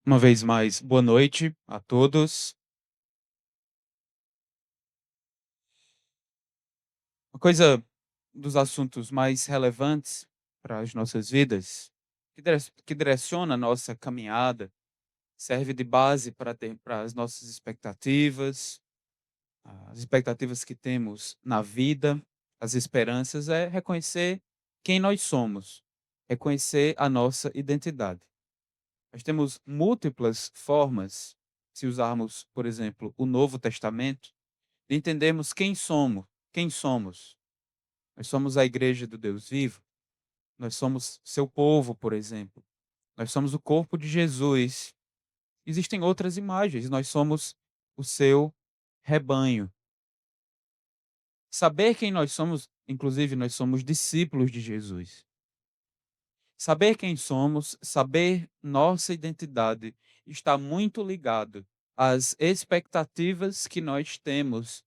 Uma vez mais, boa noite a todos. Uma coisa dos assuntos mais relevantes para as nossas vidas, que direciona a nossa caminhada, serve de base para as nossas expectativas, as expectativas que temos na vida, as esperanças, é reconhecer quem nós somos, reconhecer a nossa identidade. Nós temos múltiplas formas, se usarmos, por exemplo, o Novo Testamento, de entendermos quem somos. Nós somos a igreja do Deus vivo, nós somos seu povo, por exemplo. Nós somos o corpo de Jesus. Existem outras imagens, nós somos o seu rebanho. Saber quem nós somos, inclusive nós somos discípulos de Jesus. Saber quem somos, saber nossa identidade, está muito ligado às expectativas que nós temos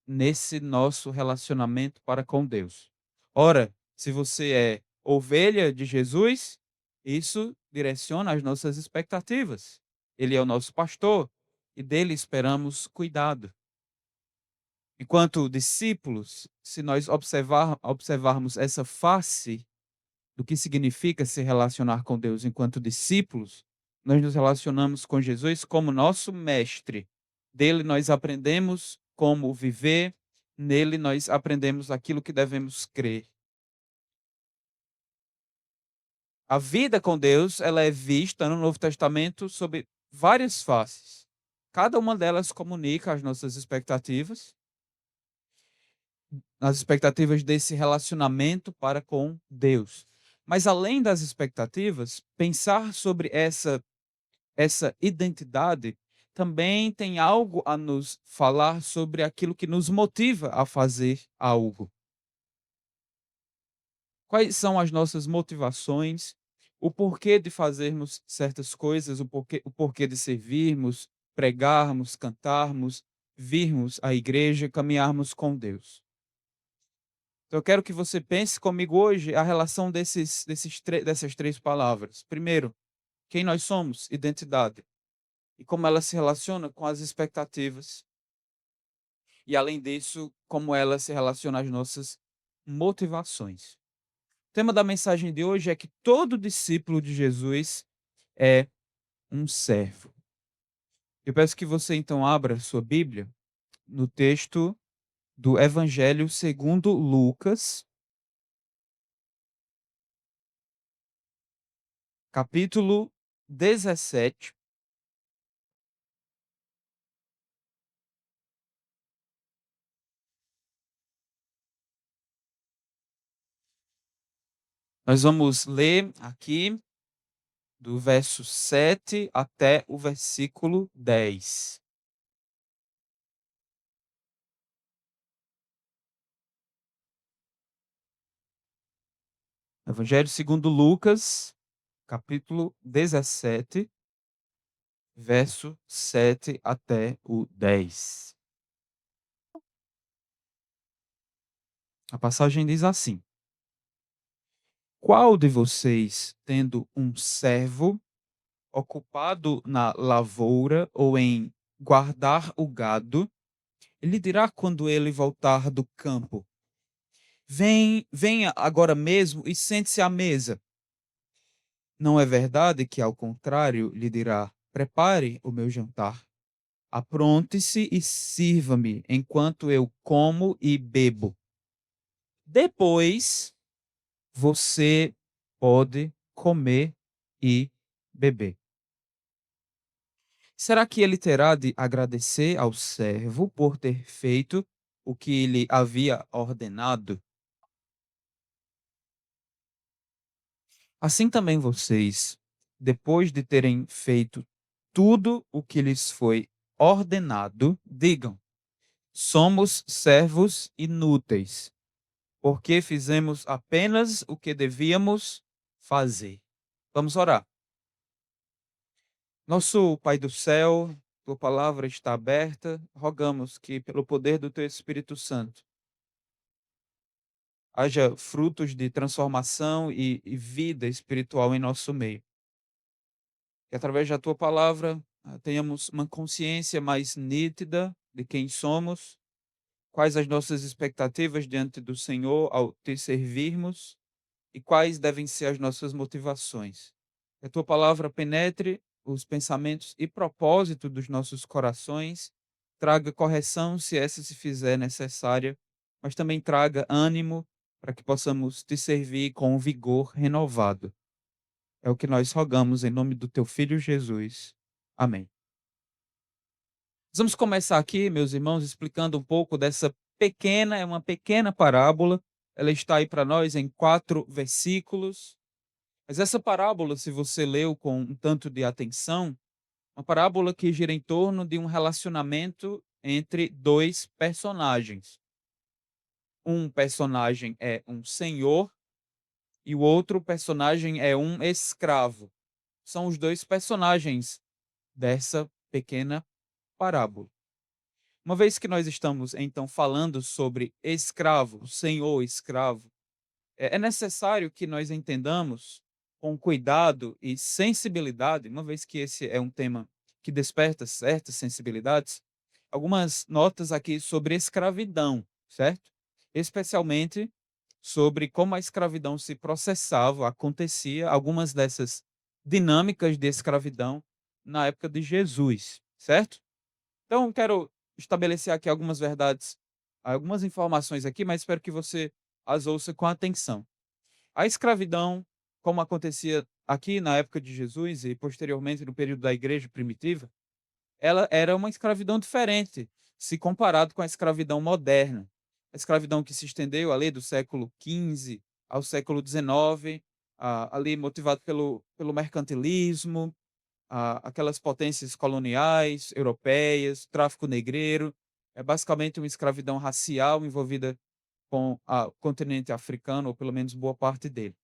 nesse nosso relacionamento para com Deus. Ora, se você é ovelha de Jesus, isso direciona as nossas expectativas. Ele é o nosso pastor e dele esperamos cuidado. Enquanto discípulos, se nós observarmos essa face do que significa se relacionar com Deus enquanto discípulos, nós nos relacionamos com Jesus como nosso mestre. Dele nós aprendemos como viver, nele nós aprendemos aquilo que devemos crer. A vida com Deus, ela é vista no Novo Testamento sob várias faces. Cada uma delas comunica as nossas expectativas, as expectativas desse relacionamento para com Deus. Mas além das expectativas, pensar sobre essa identidade também tem algo a nos falar sobre aquilo que nos motiva a fazer algo. Quais são as nossas motivações, o porquê de fazermos certas coisas, o porquê de servirmos, pregarmos, cantarmos, virmos à igreja, caminharmos com Deus. Então, eu quero que você pense comigo hoje a relação dessas três palavras. Primeiro, quem nós somos, identidade, e como ela se relaciona com as expectativas. E, além disso, como ela se relaciona às nossas motivações. O tema da mensagem de hoje é que todo discípulo de Jesus é um servo. Eu peço que você então abra sua Bíblia no texto do Evangelho segundo Lucas, capítulo 17. Nós vamos ler aqui do verso 7 até o versículo 10. Evangelho segundo Lucas, capítulo 17, verso 7 até o 10. A passagem diz assim: Qual de vocês, tendo um servo ocupado na lavoura ou em guardar o gado, lhe dirá quando ele voltar do campo: venha agora mesmo e sente-se à mesa? Não é verdade que, ao contrário, lhe dirá: prepare o meu jantar, apronte-se e sirva-me enquanto eu como e bebo. Depois você pode comer e beber. Será que ele terá de agradecer ao servo por ter feito o que ele havia ordenado? Assim também vocês, depois de terem feito tudo o que lhes foi ordenado, digam: somos servos inúteis, porque fizemos apenas o que devíamos fazer. Vamos orar. Nosso Pai do céu, tua palavra está aberta, rogamos que, pelo poder do teu Espírito Santo, haja frutos de transformação e vida espiritual em nosso meio. Que através da tua palavra, tenhamos uma consciência mais nítida de quem somos, quais as nossas expectativas diante do Senhor ao te servirmos e quais devem ser as nossas motivações. Que a tua palavra penetre os pensamentos e propósitos dos nossos corações, traga correção se essa se fizer necessária, mas também traga ânimo para que possamos te servir com um vigor renovado. É o que nós rogamos em nome do teu filho Jesus. Amém. Vamos começar aqui, meus irmãos, explicando um pouco dessa pequena, é uma pequena parábola. Ela está aí para nós em 4 versículos. Mas essa parábola, se você leu com um tanto de atenção, uma parábola que gira em torno de um relacionamento entre 2 personagens. Um personagem é um senhor e o outro personagem é um escravo. São os 2 personagens dessa pequena parábola. Uma vez que nós estamos então falando sobre escravo, senhor escravo, é necessário que nós entendamos com cuidado e sensibilidade, uma vez que esse é um tema que desperta certas sensibilidades, algumas notas aqui sobre escravidão, certo? Especialmente sobre como a escravidão se processava, acontecia, algumas dessas dinâmicas de escravidão na época de Jesus, certo? Então, quero estabelecer aqui algumas verdades, algumas informações aqui, mas espero que você as ouça com atenção. A escravidão, como acontecia aqui na época de Jesus e posteriormente no período da igreja primitiva, ela era uma escravidão diferente, se comparado com a escravidão moderna. A escravidão que se estendeu ali do século XV ao século XIX, ali motivado pelo mercantilismo, aquelas potências coloniais europeias, tráfico negreiro, é basicamente uma escravidão racial envolvida com o continente africano, ou pelo menos boa parte dele.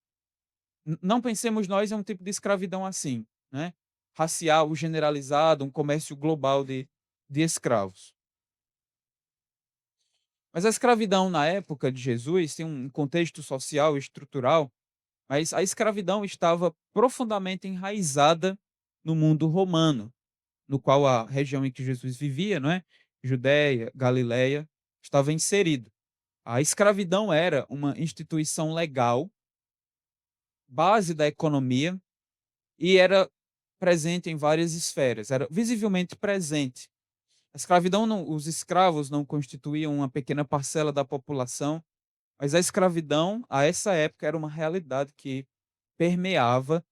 Não pensemos nós em um tipo de escravidão assim, né? Racial, generalizado, um comércio global de escravos. Mas a escravidão na época de Jesus tem um contexto social e estrutural, mas a escravidão estava profundamente enraizada no mundo romano, no qual a região em que Jesus vivia, não é? Judéia, Galileia, estava inserido. A escravidão era uma instituição legal, base da economia, e era presente em várias esferas, era visivelmente presente. A escravidão os escravos não constituíam uma pequena parcela da população, mas a escravidão, a essa época, era uma realidade que permeava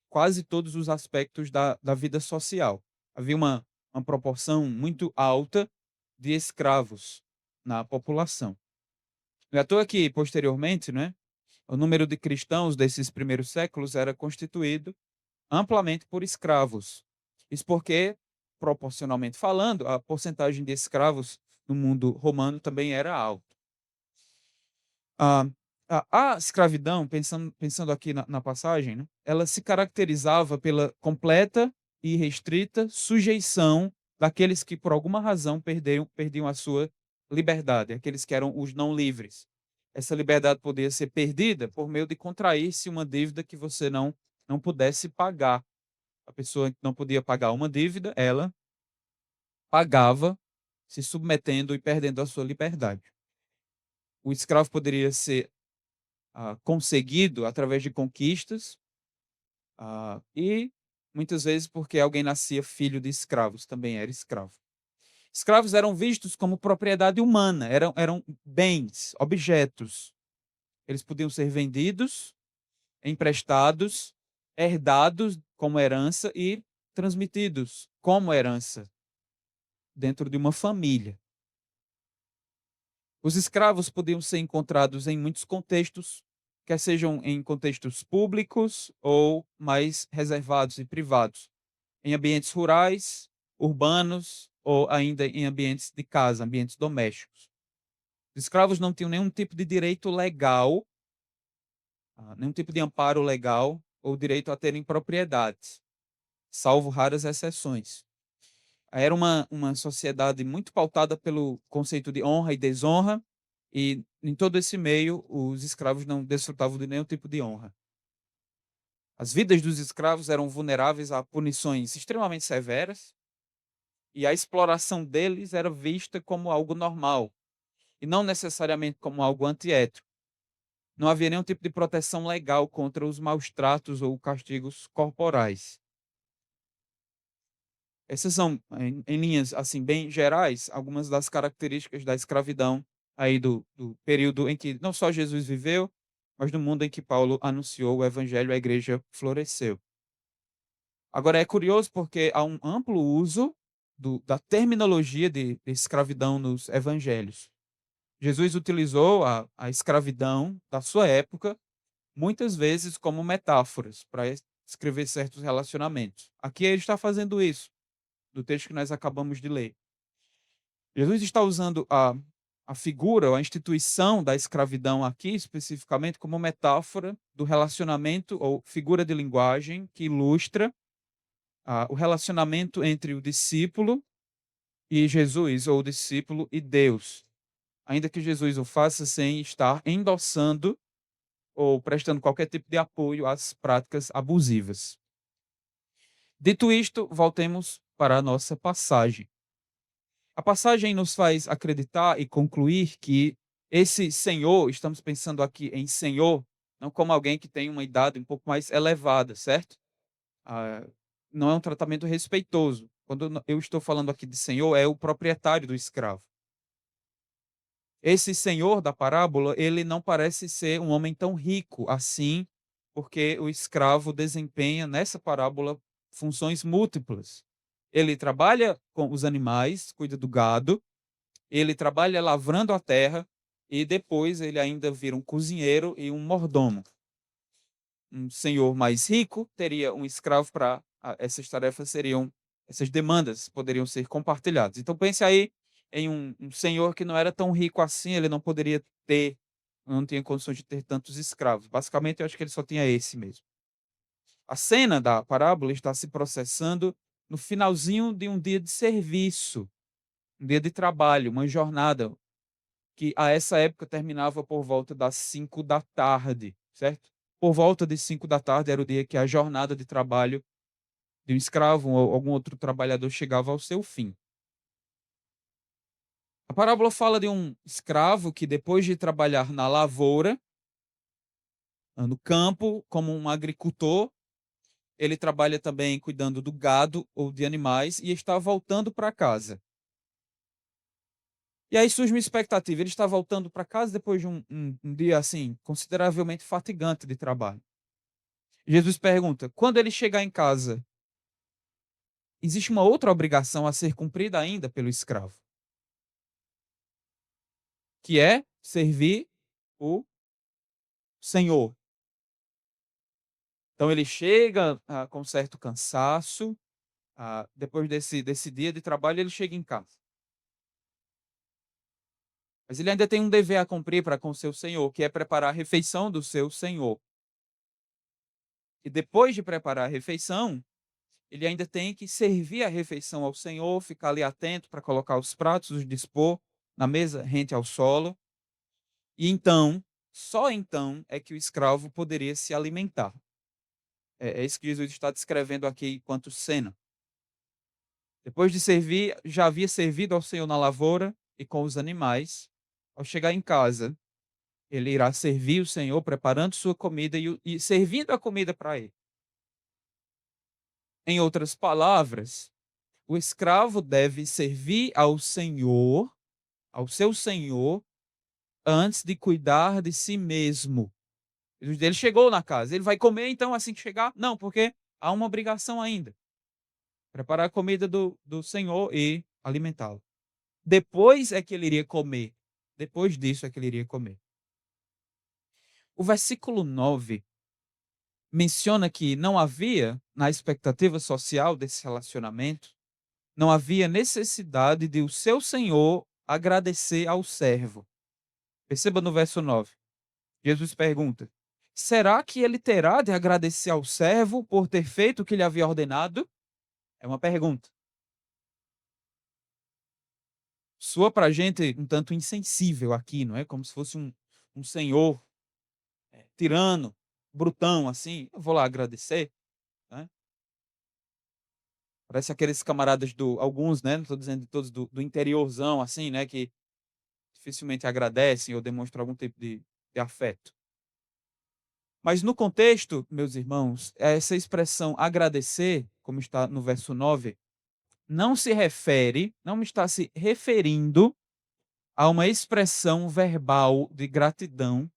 quase todos os aspectos da vida social. Havia uma proporção muito alta de escravos na população. Não é à toa que, posteriormente, né, o número de cristãos desses primeiros séculos era constituído amplamente por escravos. Isso porque, proporcionalmente falando, a porcentagem de escravos no mundo romano também era alta. A, a escravidão, pensando aqui na passagem, né, ela se caracterizava pela completa e restrita sujeição daqueles que, por alguma razão, perdiam a sua liberdade, aqueles que eram os não livres. Essa liberdade podia ser perdida por meio de contrair-se uma dívida que você não pudesse pagar. A pessoa que não podia pagar uma dívida, ela pagava, se submetendo e perdendo a sua liberdade. O escravo poderia ser conseguido através de conquistas, e muitas vezes porque alguém nascia filho de escravos, também era escravo. Escravos eram vistos como propriedade humana, eram bens, objetos. Eles podiam ser vendidos, emprestados, herdados como herança e transmitidos como herança dentro de uma família. Os escravos podiam ser encontrados em muitos contextos, quer sejam em contextos públicos ou mais reservados e privados, em ambientes rurais, urbanos ou ainda em ambientes de casa, ambientes domésticos. Os escravos não tinham nenhum tipo de direito legal, nenhum tipo de amparo legal ou direito a terem propriedades, salvo raras exceções. Era uma sociedade muito pautada pelo conceito de honra e desonra, e em todo esse meio os escravos não desfrutavam de nenhum tipo de honra. As vidas dos escravos eram vulneráveis a punições extremamente severas e a exploração deles era vista como algo normal e não necessariamente como algo antiético. Não havia nenhum tipo de proteção legal contra os maus tratos ou castigos corporais. Essas são, em linhas assim bem gerais, algumas das características da escravidão aí do período em que não só Jesus viveu, mas no mundo em que Paulo anunciou o evangelho, a igreja floresceu. Agora é curioso porque há um amplo uso da terminologia de escravidão nos evangelhos. Jesus utilizou a escravidão da sua época muitas vezes como metáforas para escrever certos relacionamentos. Aqui ele está fazendo isso, do texto que nós acabamos de ler. Jesus está usando a figura, a instituição da escravidão aqui, especificamente, como metáfora do relacionamento ou figura de linguagem que ilustra o relacionamento entre o discípulo e Jesus, ou o discípulo e Deus. Ainda que Jesus o faça sem estar endossando ou prestando qualquer tipo de apoio às práticas abusivas. Dito isto, voltemos para a nossa passagem. A passagem nos faz acreditar e concluir que esse senhor, estamos pensando aqui em senhor, não como alguém que tem uma idade um pouco mais elevada, certo? Ah, não é um tratamento respeitoso. Quando eu estou falando aqui de senhor, é o proprietário do escravo. Esse senhor da parábola, ele não parece ser um homem tão rico assim, porque o escravo desempenha nessa parábola funções múltiplas. Ele trabalha com os animais, cuida do gado, ele trabalha lavrando a terra e depois ele ainda vira um cozinheiro e um mordomo. Um senhor mais rico teria um escravo para essas tarefas seriam essas demandas poderiam ser compartilhadas. Então pense aí em um senhor que não era tão rico assim, ele não poderia ter, não tinha condições de ter tantos escravos. Basicamente, eu acho que ele só tinha esse mesmo. A cena da parábola está se processando no finalzinho de um dia de serviço, um dia de trabalho, uma jornada que a essa época terminava por volta das 5 da tarde, certo? Por volta de 5 da tarde era o dia que a jornada de trabalho de um escravo ou algum outro trabalhador chegava ao seu fim. A parábola fala de um escravo que, depois de trabalhar na lavoura, no campo, como um agricultor, ele trabalha também cuidando do gado ou de animais e está voltando para casa. E aí surge uma expectativa. Ele está voltando para casa depois de um dia assim consideravelmente fatigante de trabalho. Jesus pergunta: quando ele chegar em casa, existe uma outra obrigação a ser cumprida ainda pelo escravo, que é servir o Senhor. Então ele chega com certo cansaço, depois desse dia de trabalho, ele chega em casa. Mas ele ainda tem um dever a cumprir para com o seu senhor, que é preparar a refeição do seu senhor. E depois de preparar a refeição, ele ainda tem que servir a refeição ao senhor, ficar ali atento para colocar os pratos, os dispor na mesa rente ao solo. E então, só então é que o escravo poderia se alimentar. É isso que Jesus está descrevendo aqui enquanto cena. Depois de servir, já havia servido ao Senhor na lavoura e com os animais. Ao chegar em casa, ele irá servir o Senhor, preparando sua comida e servindo a comida para ele. Em outras palavras, o escravo deve servir ao seu senhor, antes de cuidar de si mesmo. Ele chegou na casa, ele vai comer então assim que chegar? Não, porque há uma obrigação ainda. Preparar a comida do senhor e alimentá-lo. Depois é que ele iria comer. Depois disso é que ele iria comer. O versículo 9 menciona que não havia, na expectativa social desse relacionamento, não havia necessidade de o seu senhor agradecer ao servo. Perceba no verso 9. Jesus pergunta: será que ele terá de agradecer ao servo por ter feito o que lhe havia ordenado? É uma pergunta. Soa para a gente um tanto insensível aqui, não é? Como se fosse um senhor tirano, brutão assim, eu vou lá agradecer, né. Parece aqueles camaradas do alguns, né, não estou dizendo de todos, do interiorzão, assim, né, que dificilmente agradecem ou demonstram algum tipo de afeto. Mas no contexto, meus irmãos, essa expressão agradecer, como está no verso 9, não está se referindo a uma expressão verbal de gratidão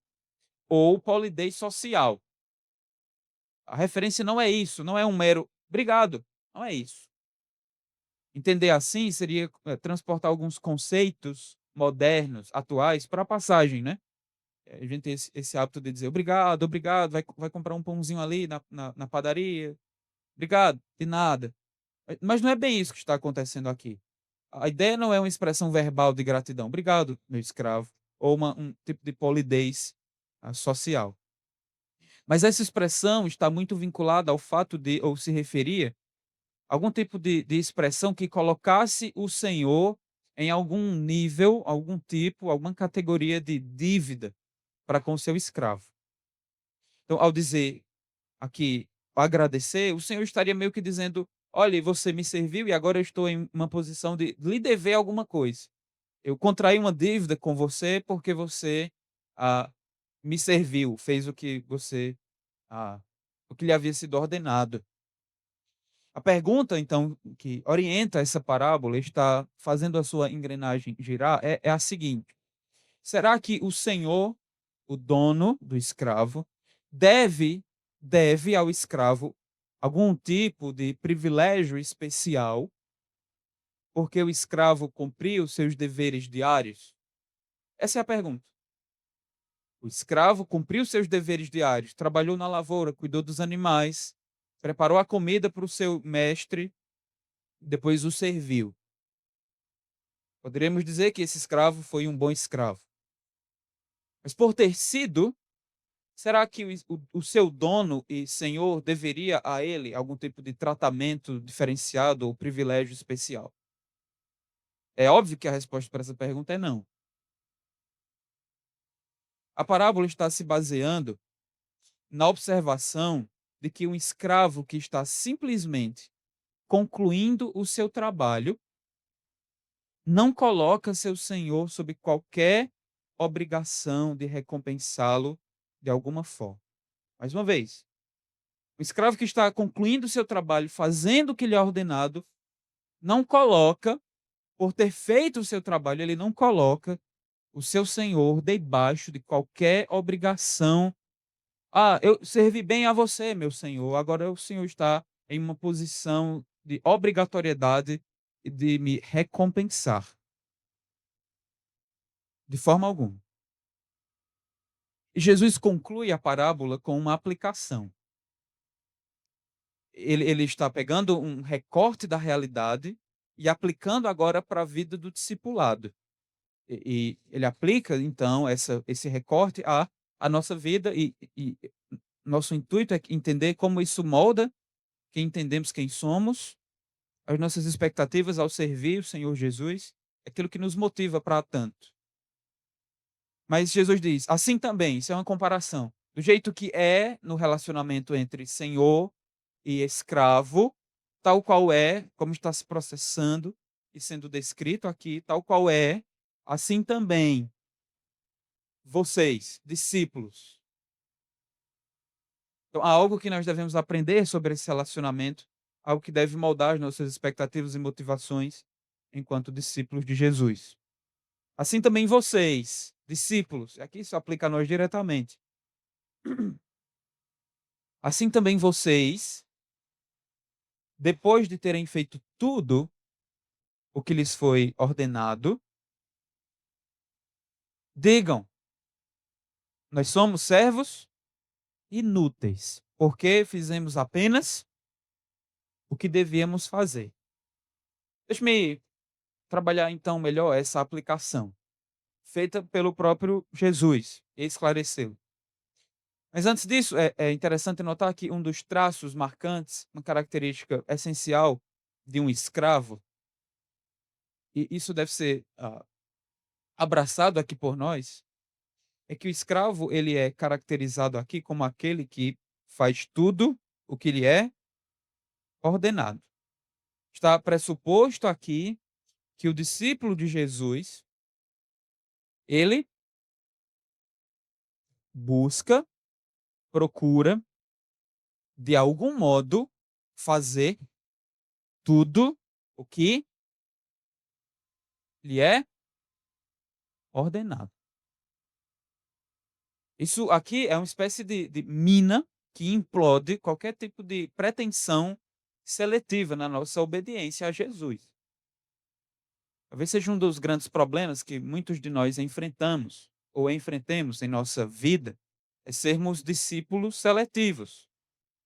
ou polidez social. A referência não é isso, não é um mero "obrigado", não é isso. Entender assim seria, transportar alguns conceitos modernos, atuais, para a passagem, né. A gente tem esse hábito de dizer: "Obrigado, obrigado", vai comprar um pãozinho ali na padaria, "Obrigado", "De nada". Mas não é bem isso que está acontecendo aqui. A ideia não é uma expressão verbal de gratidão, "Obrigado, meu escravo", ou um tipo de polidez, social. Mas essa expressão está muito vinculada ao fato de ou se referia a algum tipo de expressão que colocasse o senhor em algum nível, algum tipo, alguma categoria de dívida para com o seu escravo. Então, ao dizer aqui agradecer, o senhor estaria meio que dizendo: "Olhe, você me serviu e agora eu estou em uma posição de lhe dever alguma coisa. Eu contraí uma dívida com você porque você, ah, me serviu, fez ah, o que lhe havia sido ordenado". A pergunta, então, que orienta essa parábola, está fazendo a sua engrenagem girar, é a seguinte: será que o senhor, o dono do escravo, deve deve ao escravo algum tipo de privilégio especial, porque o escravo cumpriu os seus deveres diários? Essa é a pergunta. O escravo cumpriu os seus deveres diários, trabalhou na lavoura, cuidou dos animais, preparou a comida para o seu mestre, depois o serviu. Poderíamos dizer que esse escravo foi um bom escravo. Mas por ter sido, será que o seu dono e senhor deveria a ele algum tipo de tratamento diferenciado ou privilégio especial? É óbvio que a resposta para essa pergunta é não. A parábola está se baseando na observação de que um escravo que está simplesmente concluindo o seu trabalho não coloca seu senhor sob qualquer obrigação de recompensá-lo de alguma forma. Mais uma vez, o escravo que está concluindo o seu trabalho, fazendo o que lhe é ordenado, não coloca, por ter feito o seu trabalho, ele não coloca o seu senhor debaixo de qualquer obrigação. "Ah, eu servi bem a você, meu senhor, agora o senhor está em uma posição de obrigatoriedade de me recompensar", de forma alguma. E Jesus conclui a parábola com uma aplicação. Ele está pegando um recorte da realidade e aplicando agora para a vida do discipulado. E ele aplica então esse recorte à nossa vida e nosso intuito é entender como isso molda quem entendemos quem somos, as nossas expectativas ao servir o Senhor Jesus, aquilo que nos motiva para tanto. Mas Jesus diz: "Assim também", isso é uma comparação, do jeito que é no relacionamento entre senhor e escravo, tal qual é, como está se processando e sendo descrito aqui, tal qual é, assim também vocês, discípulos. Então, há algo que nós devemos aprender sobre esse relacionamento, algo que deve moldar as nossas expectativas e motivações enquanto discípulos de Jesus. Assim também vocês, discípulos, aqui isso aplica a nós diretamente. Assim também vocês, depois de terem feito tudo o que lhes foi ordenado, digam: nós somos servos inúteis, porque fizemos apenas o que devíamos fazer. Deixe-me trabalhar então melhor essa aplicação, feita pelo próprio Jesus, e esclarecê-lo. Mas antes disso, é interessante notar que um dos traços marcantes, uma característica essencial de um escravo, e isso deve ser abraçado aqui por nós, é que o escravo ele é caracterizado aqui como aquele que faz tudo o que lhe é ordenado. Está pressuposto aqui que o discípulo de Jesus, ele busca, procura, de algum modo, fazer tudo o que lhe é ordenado. Isso aqui é uma espécie de mina que implode qualquer tipo de pretensão seletiva na nossa obediência a Jesus. Talvez seja um dos grandes problemas que muitos de nós enfrentamos ou enfrentemos em nossa vida, é sermos discípulos seletivos,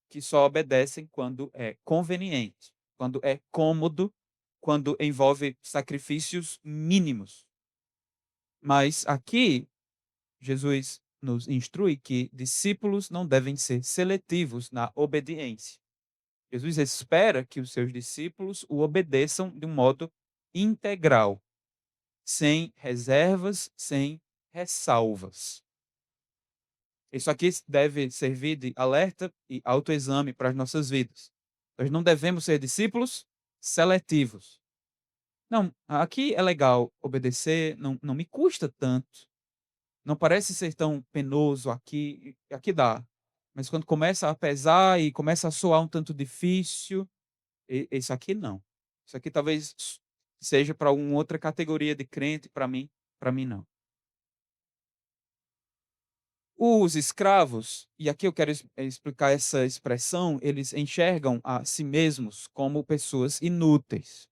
que só obedecem quando é conveniente, quando é cômodo, quando envolve sacrifícios mínimos. Mas aqui, Jesus nos instrui que discípulos não devem ser seletivos na obediência. Jesus espera que os seus discípulos o obedeçam de um modo integral, sem reservas, sem ressalvas. Isso aqui deve servir de alerta e autoexame para as nossas vidas. Nós não devemos ser discípulos seletivos. Não, aqui é legal obedecer, não me custa tanto. Não parece ser tão penoso aqui, aqui dá. Mas quando começa a pesar e começa a soar um tanto difícil, isso aqui não. Isso aqui talvez seja para uma outra categoria de crente, para mim não. Os escravos, e aqui eu quero explicar essa expressão, eles enxergam a si mesmos como pessoas inúteis.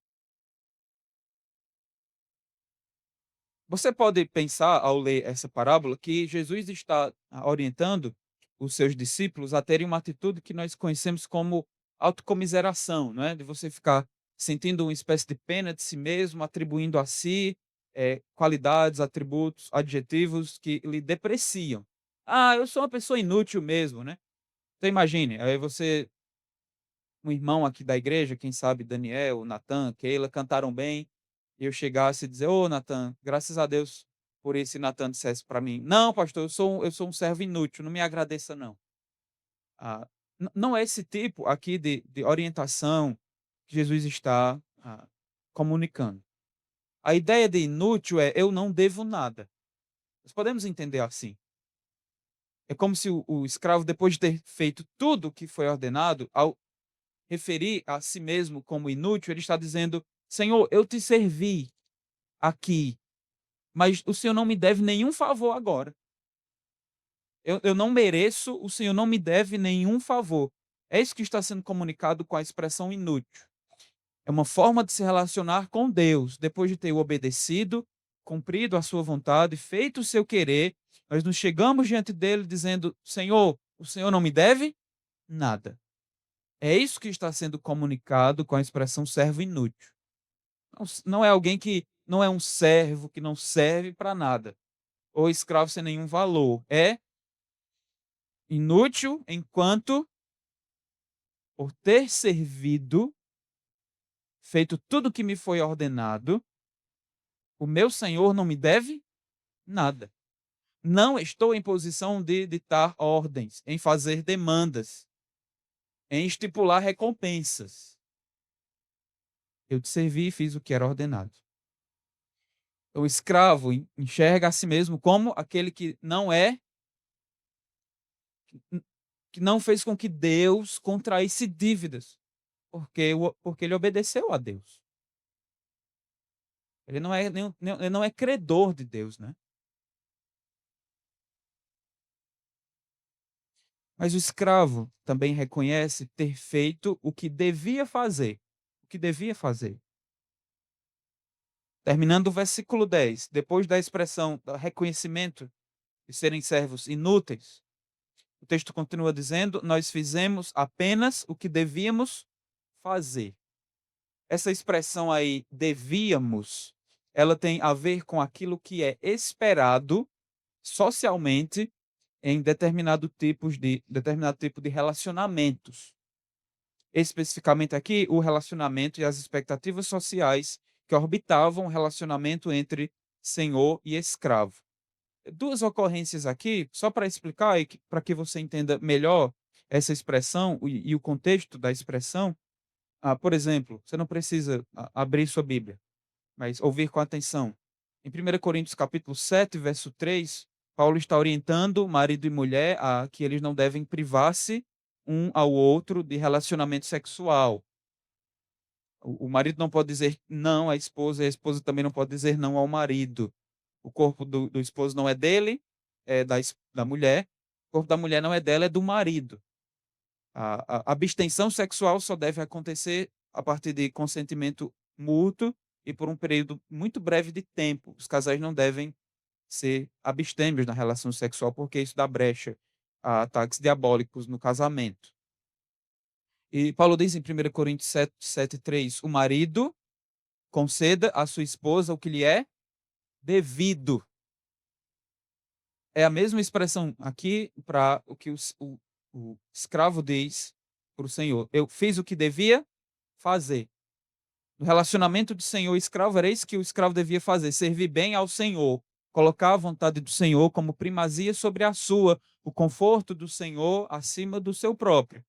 Você pode pensar, ao ler essa parábola, que Jesus está orientando os seus discípulos a terem uma atitude que nós conhecemos como autocomiseração, não é? De você ficar sentindo uma espécie de pena de si mesmo, atribuindo a si qualidades, atributos, adjetivos que lhe depreciam. Ah, eu sou uma pessoa inútil mesmo, né? Então imagine, aí você, um irmão aqui da igreja, quem sabe Daniel, Natan, Keila, cantaram bem, e eu chegasse e dizer: "Ô Natan, graças a Deus por isso", e Natan dissesse para mim: "Não pastor, eu sou um servo inútil, não me agradeça não". Ah, não é esse tipo aqui de orientação que Jesus está comunicando. A ideia de inútil é: eu não devo nada. Nós podemos entender assim. É como se o escravo, depois de ter feito tudo o que foi ordenado, ao referir a si mesmo como inútil, ele está dizendo: Senhor, eu te servi aqui, mas o Senhor não me deve nenhum favor agora. Eu não mereço, o Senhor não me deve nenhum favor. É isso que está sendo comunicado com a expressão inútil. É uma forma de se relacionar com Deus, depois de ter obedecido, cumprido a sua vontade, feito o seu querer, nós nos chegamos diante dele dizendo: Senhor, o Senhor não me deve nada. É isso que está sendo comunicado com a expressão servo inútil. Não é alguém que não é um servo, que não serve para nada, ou escravo sem nenhum valor. É inútil enquanto, por ter servido, feito tudo o que me foi ordenado, o meu Senhor não me deve nada. Não estou em posição de ditar ordens, em fazer demandas, em estipular recompensas. Eu te servi e fiz o que era ordenado. O escravo enxerga a si mesmo como aquele que que não fez com que Deus contraísse dívidas, porque ele obedeceu a Deus. Ele não é ele não é credor de Deus, né? Mas o escravo também reconhece ter feito o que devia fazer, o que devia fazer. Terminando o versículo 10, depois da expressão do reconhecimento de serem servos inúteis, o texto continua dizendo: nós fizemos apenas o que devíamos fazer. Essa expressão aí, devíamos, ela tem a ver com aquilo que é esperado socialmente em determinado tipo de relacionamentos. Especificamente aqui, o relacionamento e as expectativas sociais que orbitavam o relacionamento entre senhor e escravo. duas ocorrências aqui, só para explicar e para que você entenda melhor essa expressão e o contexto da expressão. Por exemplo, você não precisa abrir sua Bíblia, mas ouvir com atenção. Em 1 Coríntios capítulo 7, verso 3, Paulo está orientando marido e mulher a que eles não devem privar-se um ao outro de relacionamento sexual. O marido não pode dizer não à esposa e a esposa também não pode dizer não ao marido. O corpo do esposo não é dele, é da mulher. O corpo da mulher não é dela, é do marido. A abstenção sexual só deve acontecer a partir de consentimento mútuo e por um período muito breve de tempo. Os casais não devem ser abstêmios na relação sexual, porque isso dá brecha a ataques diabólicos no casamento. E Paulo diz em 1 Coríntios 7:3, o marido conceda à sua esposa o que lhe é devido. É a mesma expressão aqui para o que o escravo diz para o senhor. Eu fiz o que devia fazer. No relacionamento de senhor e escravo, era isso que o escravo devia fazer: servir bem ao senhor, colocar a vontade do senhor como primazia sobre a sua, o conforto do senhor acima do seu próprio.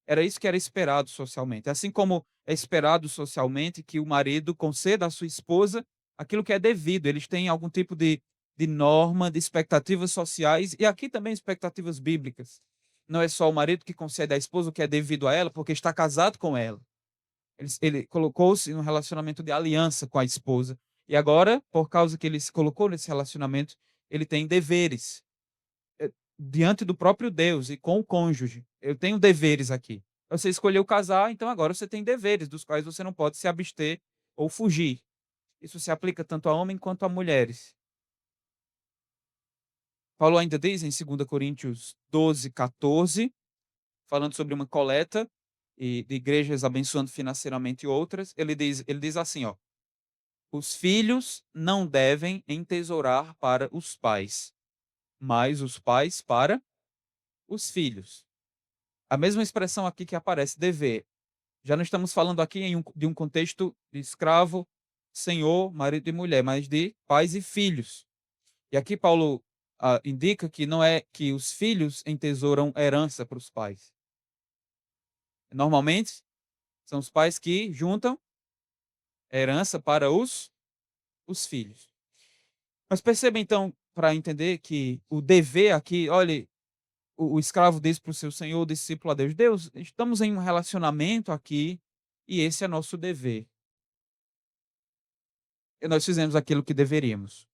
Era isso que era esperado socialmente. Assim como é esperado socialmente que o marido conceda à sua esposa aquilo que é devido. Eles têm algum tipo de norma, de expectativas sociais e aqui também expectativas bíblicas. Não é só o marido que concede à esposa o que é devido a ela, porque está casado com ela. Ele colocou-se num relacionamento de aliança com a esposa. E agora, por causa que ele se colocou nesse relacionamento, ele tem deveres diante do próprio Deus e com o cônjuge. Eu tenho deveres aqui. Você escolheu casar, então agora você tem deveres dos quais você não pode se abster ou fugir. Isso se aplica tanto a homens quanto a mulheres. Paulo ainda diz em 2 Coríntios 12:14, falando sobre uma coleta e de igrejas abençoando financeiramente outras, ele diz assim, ó: os filhos não devem entesourar para os pais, mas os pais para os filhos. A mesma expressão aqui que aparece, dever. Já não estamos falando aqui de um contexto de escravo, senhor, marido e mulher, mas de pais e filhos. E aqui Paulo indica que não é que os filhos entesouram herança para os pais. Normalmente, são os pais que juntam herança para os filhos. Mas perceba então, para entender que o dever aqui, olhe, o escravo diz para o seu senhor, o discípulo a Deus: Deus, estamos em um relacionamento aqui e esse é nosso dever. E nós fizemos aquilo que deveríamos.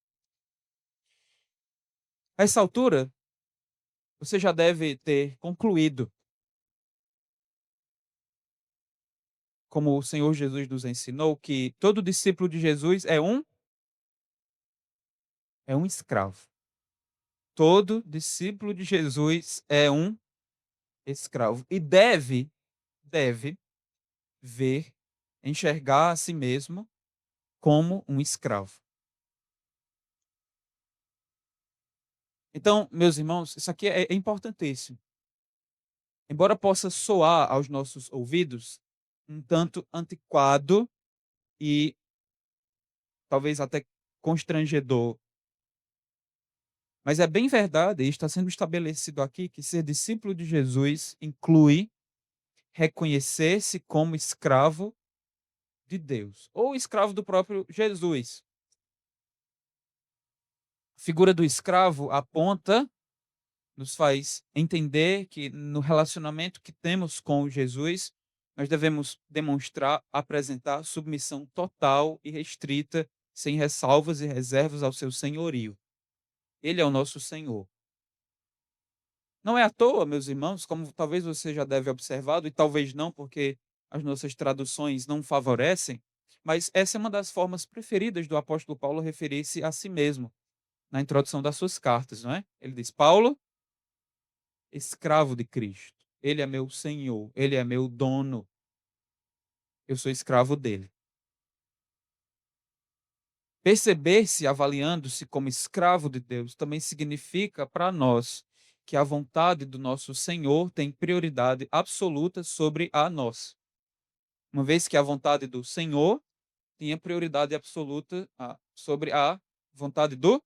A essa altura, você já deve ter concluído, como o Senhor Jesus nos ensinou, que todo discípulo de Jesus é um escravo. Todo discípulo de Jesus é um escravo e deve ver, enxergar a si mesmo como um escravo. Então, meus irmãos, isso aqui é importantíssimo. Embora possa soar aos nossos ouvidos um tanto antiquado e talvez até constrangedor, mas é bem verdade, e está sendo estabelecido aqui, que ser discípulo de Jesus inclui reconhecer-se como escravo de Deus, ou escravo do próprio Jesus. A figura do escravo aponta, nos faz entender que no relacionamento que temos com Jesus, nós devemos demonstrar, apresentar submissão total e restrita, sem ressalvas e reservas ao seu senhorio. Ele é o nosso Senhor. Não é à toa, meus irmãos, como talvez você já deve observado, e talvez não, porque as nossas traduções não favorecem, mas essa é uma das formas preferidas do apóstolo Paulo referir-se a si mesmo, na introdução das suas cartas, não é? Ele diz: Paulo, escravo de Cristo. Ele é meu senhor, ele é meu dono. Eu sou escravo dele. Perceber-se avaliando-se como escravo de Deus também significa para nós que a vontade do nosso Senhor tem prioridade absoluta sobre a nossa. Uma vez que a vontade do Senhor tinha prioridade absoluta sobre a vontade do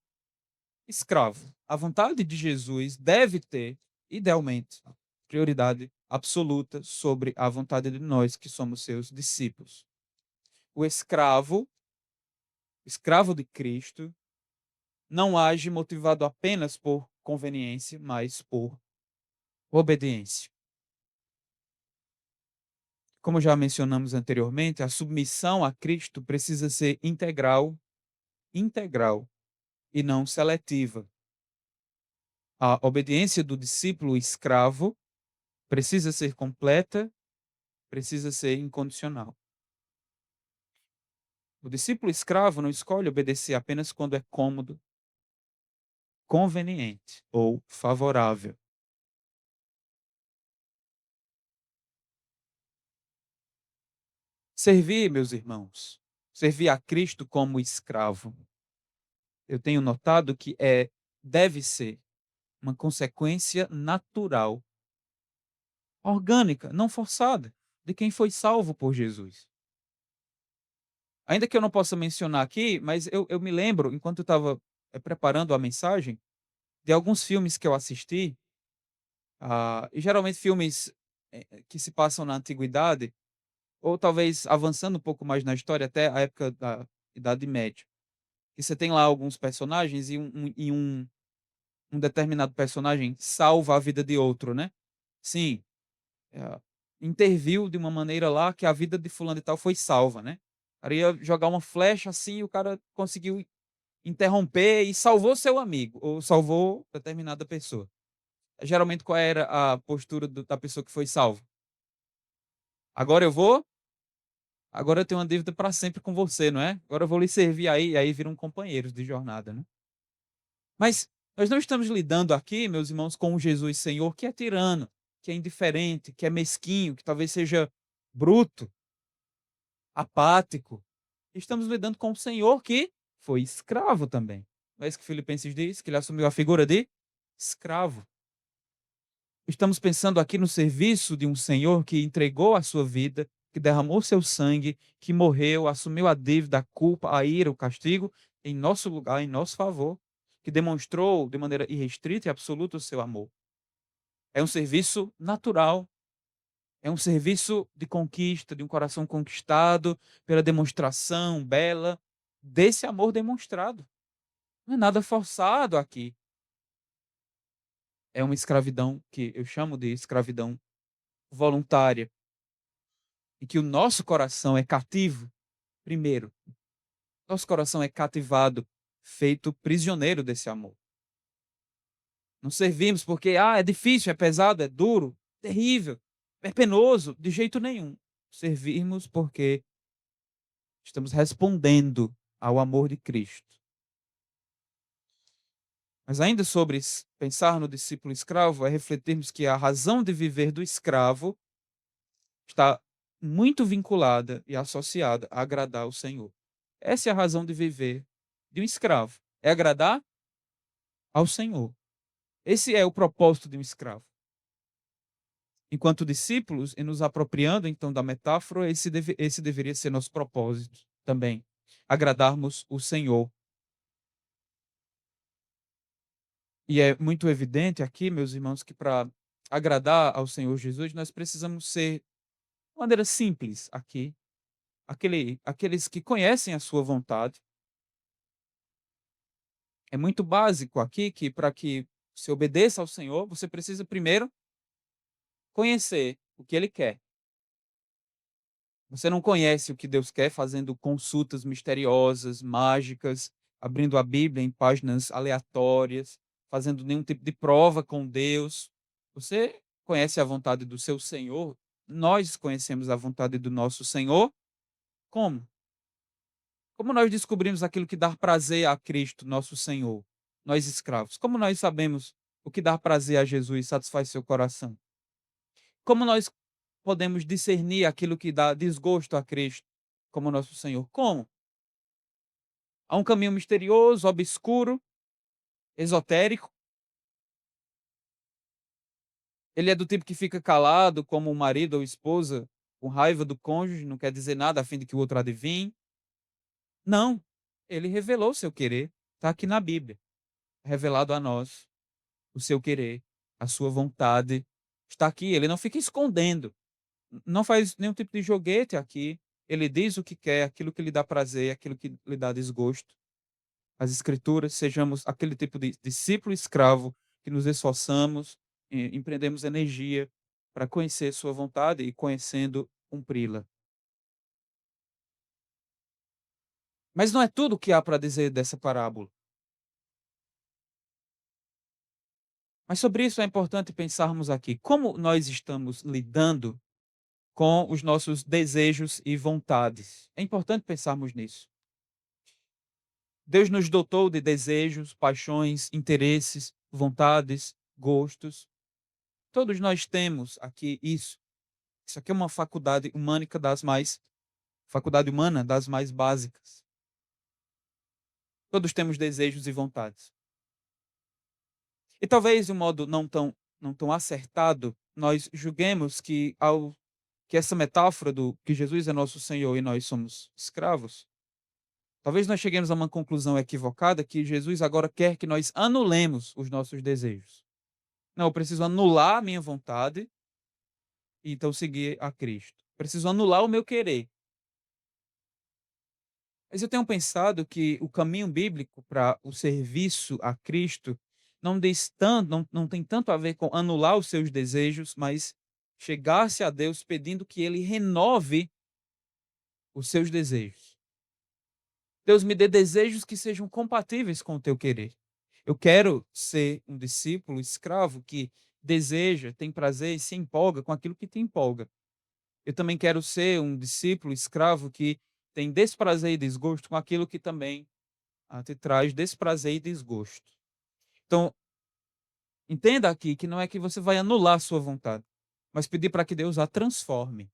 escravo. A vontade de Jesus deve ter, idealmente, prioridade absoluta sobre a vontade de nós que somos seus discípulos. O escravo de Cristo, não age motivado apenas por conveniência, mas por obediência. Como já mencionamos anteriormente, a submissão a Cristo precisa ser integral e não seletiva. A obediência do discípulo escravo precisa ser completa, precisa ser incondicional. O discípulo escravo não escolhe obedecer apenas quando é cômodo, conveniente ou favorável. Servir, meus irmãos, servir a Cristo como escravo, eu tenho notado que deve ser uma consequência natural, orgânica, não forçada, de quem foi salvo por Jesus. Ainda que eu não possa mencionar aqui, mas eu me lembro, enquanto eu estava preparando a mensagem, de alguns filmes que eu assisti, e geralmente filmes que se passam na antiguidade, ou talvez avançando um pouco mais na história, até a época da Idade Média. E você tem lá alguns personagens e um determinado personagem salva a vida de outro, né? Sim, eh, interviu de uma maneira lá que a vida de fulano e tal foi salva, né? O cara ia jogar uma flecha assim e o cara conseguiu interromper e salvou seu amigo, ou salvou determinada pessoa. Geralmente, qual era a postura da pessoa que foi salva? Agora eu vou, agora eu tenho uma dívida para sempre com você, não é? Agora eu vou lhe servir aí, e aí viram companheiros de jornada, né? Mas nós não estamos lidando aqui, meus irmãos, com um Jesus Senhor que é tirano, que é indiferente, que é mesquinho, que talvez seja bruto, apático. Estamos lidando com um Senhor que foi escravo também. Não é isso que Filipenses diz, que ele assumiu a figura de escravo. Estamos pensando aqui no serviço de um Senhor que entregou a sua vida, que derramou seu sangue, que morreu, assumiu a dívida, a culpa, a ira, o castigo em nosso lugar, em nosso favor, que demonstrou de maneira irrestrita e absoluta o seu amor. É um serviço natural, é um serviço de conquista, de um coração conquistado pela demonstração bela desse amor demonstrado. Não é nada forçado aqui. É uma escravidão que eu chamo de escravidão voluntária, em que o nosso coração é cativo, primeiro. Nosso coração é cativado, feito prisioneiro desse amor. Não servimos porque é difícil, é pesado, é duro, terrível, é penoso, de jeito nenhum. Servimos porque estamos respondendo ao amor de Cristo. Mas ainda sobre pensar no discípulo escravo, é refletirmos que a razão de viver do escravo está muito vinculada e associada a agradar o Senhor. Essa é a razão de viver de um escravo. É agradar ao Senhor. Esse é o propósito de um escravo. Enquanto discípulos, e nos apropriando então da metáfora, esse deveria ser nosso propósito também. Agradarmos o Senhor. E é muito evidente aqui, meus irmãos, que para agradar ao Senhor Jesus, nós precisamos ser, de maneira simples aqui, aqueles que conhecem a sua vontade. É muito básico aqui que para que se obedeça ao Senhor, você precisa primeiro conhecer o que ele quer. Você não conhece o que Deus quer fazendo consultas misteriosas, mágicas, abrindo a Bíblia em páginas aleatórias, fazendo nenhum tipo de prova com Deus. Você conhece a vontade do seu Senhor? Nós conhecemos a vontade do nosso Senhor. Como? Como nós descobrimos aquilo que dá prazer a Cristo, nosso Senhor, nós escravos? Como nós sabemos o que dá prazer a Jesus e satisfaz seu coração? Como nós podemos discernir aquilo que dá desgosto a Cristo como nosso Senhor? Como? Há um caminho misterioso, obscuro, esotérico. Ele é do tipo que fica calado, como o marido ou esposa, com raiva do cônjuge, não quer dizer nada a fim de que o outro adivinhe. Não. Ele revelou seu querer. Está aqui na Bíblia. revelado a nós o seu querer, a sua vontade. Está aqui, ele não fica escondendo, não faz nenhum tipo de joguete aqui. Ele diz o que quer, aquilo que lhe dá prazer, aquilo que lhe dá desgosto. As Escrituras, sejamos aquele tipo de discípulo escravo que nos esforçamos, empreendemos energia para conhecer Sua vontade e, conhecendo, cumpri-la. Mas não é tudo o que há para dizer dessa parábola. Mas sobre isso é importante pensarmos aqui. Como nós estamos lidando com os nossos desejos e vontades? É importante pensarmos nisso. Deus nos dotou de desejos, paixões, interesses, vontades, gostos. Todos nós temos aqui isso. Isso aqui é uma faculdade humana das mais básicas. Todos temos desejos e vontades. E talvez de um modo não tão acertado, nós julguemos que essa metáfora do que Jesus é nosso Senhor e nós somos escravos, talvez nós cheguemos a uma conclusão equivocada que Jesus agora quer que nós anulemos os nossos desejos. Não, eu preciso anular a minha vontade e então seguir a Cristo. Preciso anular o meu querer. Mas eu tenho pensado que o caminho bíblico para o serviço a Cristo não tem tanto a ver com anular os seus desejos, mas chegar-se a Deus pedindo que Ele renove os seus desejos. Deus, me dê desejos que sejam compatíveis com o teu querer. Eu quero ser um discípulo escravo que deseja, tem prazer e se empolga com aquilo que te empolga. Eu também quero ser um discípulo escravo que tem desprazer e desgosto com aquilo que também te traz desprazer e desgosto. Então, entenda aqui que não é que você vai anular a sua vontade, mas pedir para que Deus a transforme.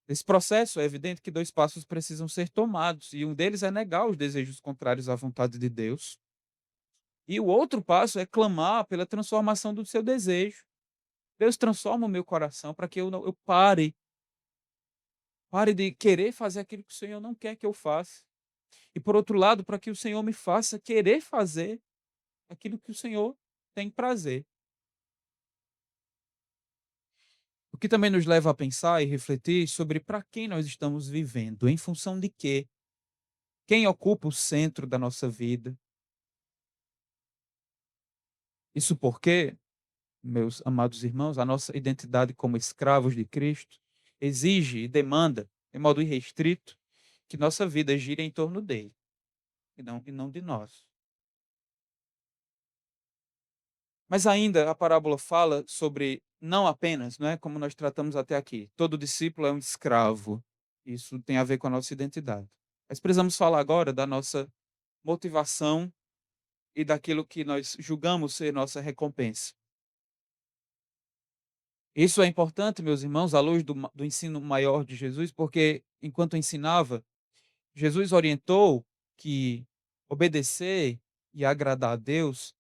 Nesse processo, é evidente que 2 passos precisam ser tomados, e um deles é negar os desejos contrários à vontade de Deus, e o outro passo é clamar pela transformação do seu desejo. Deus, transforma o meu coração para que eu pare de querer fazer aquilo que o Senhor não quer que eu faça. E por outro lado, para que o Senhor me faça querer fazer aquilo que o Senhor tem prazer. O que também nos leva a pensar e refletir sobre para quem nós estamos vivendo, em função de quê? Quem ocupa o centro da nossa vida? Isso porque, meus amados irmãos, a nossa identidade como escravos de Cristo exige e demanda, de modo irrestrito, que nossa vida gire em torno dele e não de nós. Mas ainda a parábola fala sobre não apenas, não é, como nós tratamos até aqui, todo discípulo é um escravo. Isso tem a ver com a nossa identidade. Mas precisamos falar agora da nossa motivação e daquilo que nós julgamos ser nossa recompensa. Isso é importante, meus irmãos, à luz do ensino maior de Jesus, porque enquanto ensinava, Jesus orientou que obedecer e agradar a Deus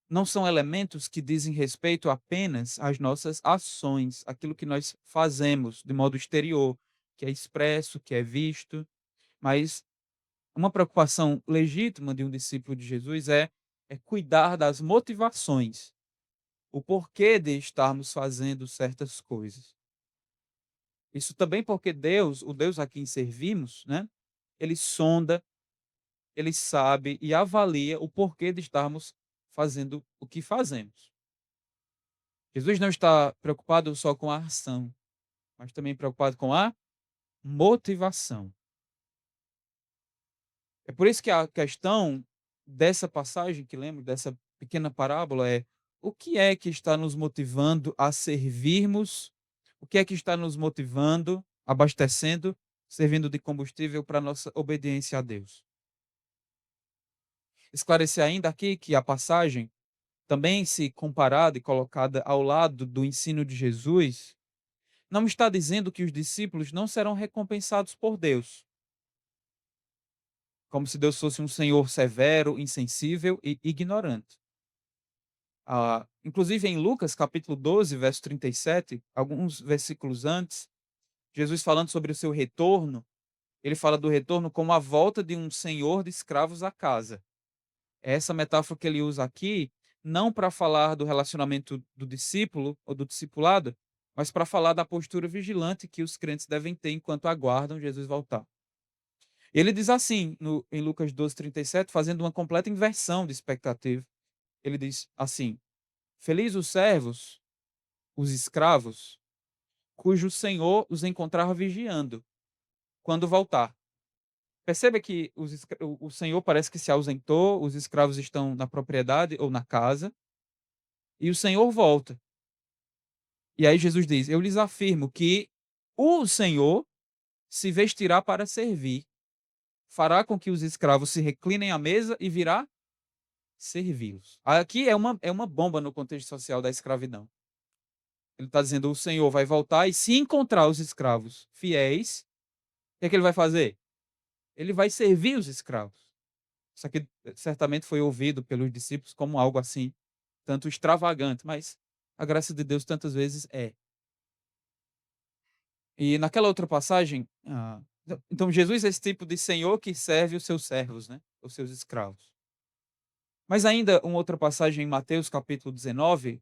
não são elementos que dizem respeito apenas às nossas ações, aquilo que nós fazemos de modo exterior, que é expresso, que é visto, mas uma preocupação legítima de um discípulo de Jesus é cuidar das motivações, o porquê de estarmos fazendo certas coisas. Isso também porque Deus, o Deus a quem servimos, né, ele sonda, ele sabe e avalia o porquê de estarmos fazendo o que fazemos. Jesus não está preocupado só com a ação, mas também preocupado com a motivação. É por isso que a questão dessa passagem que lembro, dessa pequena parábola, é: o que é que está nos motivando a servirmos? O que é que está nos motivando, abastecendo, servindo de combustível para a nossa obediência a Deus? Esclarecer ainda aqui que a passagem, também se comparada e colocada ao lado do ensino de Jesus, não está dizendo que os discípulos não serão recompensados por Deus, como se Deus fosse um senhor severo, insensível e ignorante. Inclusive em Lucas capítulo 12, verso 37, alguns versículos antes, Jesus falando sobre o seu retorno, ele fala do retorno como a volta de um senhor de escravos à casa. Essa metáfora que ele usa aqui, não para falar do relacionamento do discípulo ou do discipulado, mas para falar da postura vigilante que os crentes devem ter enquanto aguardam Jesus voltar. Ele diz assim, em Lucas 12:37, fazendo uma completa inversão de expectativa. Ele diz assim: Feliz os servos, os escravos, cujo senhor os encontrar vigiando, quando voltar. Perceba que o senhor parece que se ausentou, os escravos estão na propriedade ou na casa, e o senhor volta. E aí Jesus diz: Eu lhes afirmo que o senhor se vestirá para servir, fará com que os escravos se reclinem à mesa e virá servi-los. Aqui é uma bomba no contexto social da escravidão. Ele está dizendo: o senhor vai voltar e, se encontrar os escravos fiéis, o que é que ele vai fazer? Ele vai servir os escravos. Isso aqui certamente foi ouvido pelos discípulos como algo assim, tanto extravagante, mas a graça de Deus tantas vezes é. E naquela outra passagem, então Jesus é esse tipo de senhor que serve os seus servos, né? Os seus escravos. Mas ainda uma outra passagem em Mateus capítulo 19,